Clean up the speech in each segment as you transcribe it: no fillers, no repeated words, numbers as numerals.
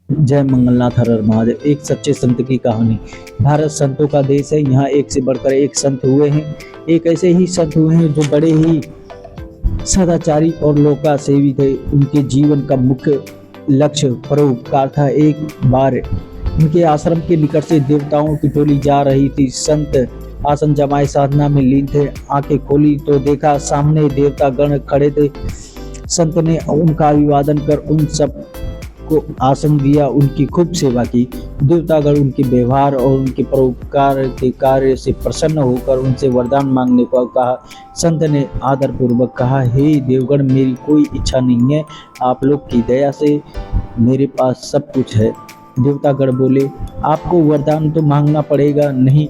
जय मंगलनाथ हर हर महादेव। एक सच्चे संत की कहानी। भारत संतों का देश है। यहाँ एक से बढ़कर एक संत हुए हैं। एक ऐसे ही संत हुए हैं जो बड़े ही सदाचारी और लोका सेवी थे। उनके जीवन का मुख्य लक्ष्य परोपकार था। एक बार उनके आश्रम के निकट से देवताओं की टोली जा रही थी। संत आसन जमाए साधना में लीन थे। आंखें खोली तो देखा सामने देवता गण खड़े थे। संत ने उनका अभिवादन कर उन सब को आसन दिया, उनकी खूब सेवा की। देवतागण उनके व्यवहार और उनके परोपकार के कार्य से प्रसन्न होकर उनसे वरदान मांगने को कहा। संत ने आदर पूर्वक कहा, हे देवगण, मेरी कोई इच्छा नहीं है, आप लोग की दया से मेरे पास सब कुछ है। देवतागण बोले, आपको वरदान तो मांगना पड़ेगा नहीं,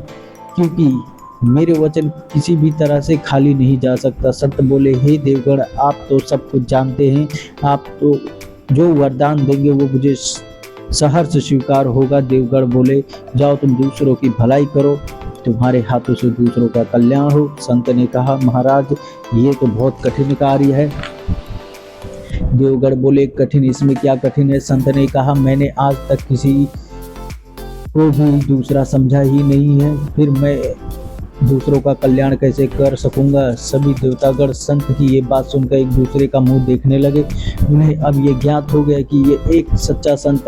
क्योंकि मेरे वचन किसी भी तरह से खाली नहीं जा सकता। संत बोले, हे देवगण, आप तो सब कुछ जानते हैं, आप तो जो वरदान देंगे वो मुझे सहर्ष स्वीकार होगा। देवगण बोले, जाओ तुम दूसरों की भलाई करो, तुम्हारे हाथों से दूसरों का कल्याण हो। संत ने कहा, महाराज, ये तो बहुत कठिन कार्य है। देवगण बोले, कठिन इसमें क्या कठिन है? संत ने कहा, मैंने आज तक किसी को भी दूसरा समझा ही नहीं है, फिर मैं दूसरों का कल्याण कैसे कर सकूंगा? सभी देवतागण संत की ये बात सुनकर एक दूसरे का मुंह देखने लगे। उन्हें अब ये ज्ञात हो गया कि ये एक सच्चा संत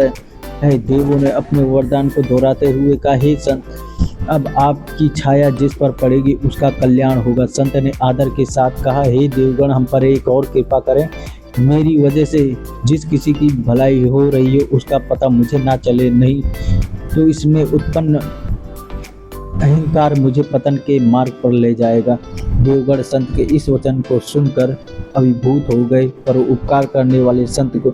है। देवों ने अपने वरदान को दोहराते हुए कहा, हे संत, अब आपकी छाया जिस पर पड़ेगी उसका कल्याण होगा। संत ने आदर के साथ कहा, हे देवगण, हम पर एक और कृपा करें। मेरी वजह से जिस किसी की भलाई हो रही है उसका पता मुझे ना चले, नहीं तो इसमें उत्पन्न अहंकार मुझे पतन के मार्ग पर ले जाएगा। देवगण संत के इस वचन को सुनकर अभिभूत हो गए। पर उपकार करने वाले संत को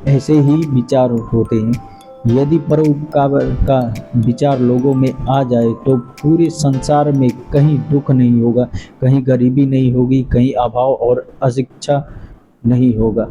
ऐसे ही विचार होते हैं। यदि परोपकार का विचार लोगों में आ जाए तो पूरे संसार में कहीं दुख नहीं होगा, कहीं गरीबी नहीं होगी, कहीं अभाव और अशिक्षा नहीं होगा।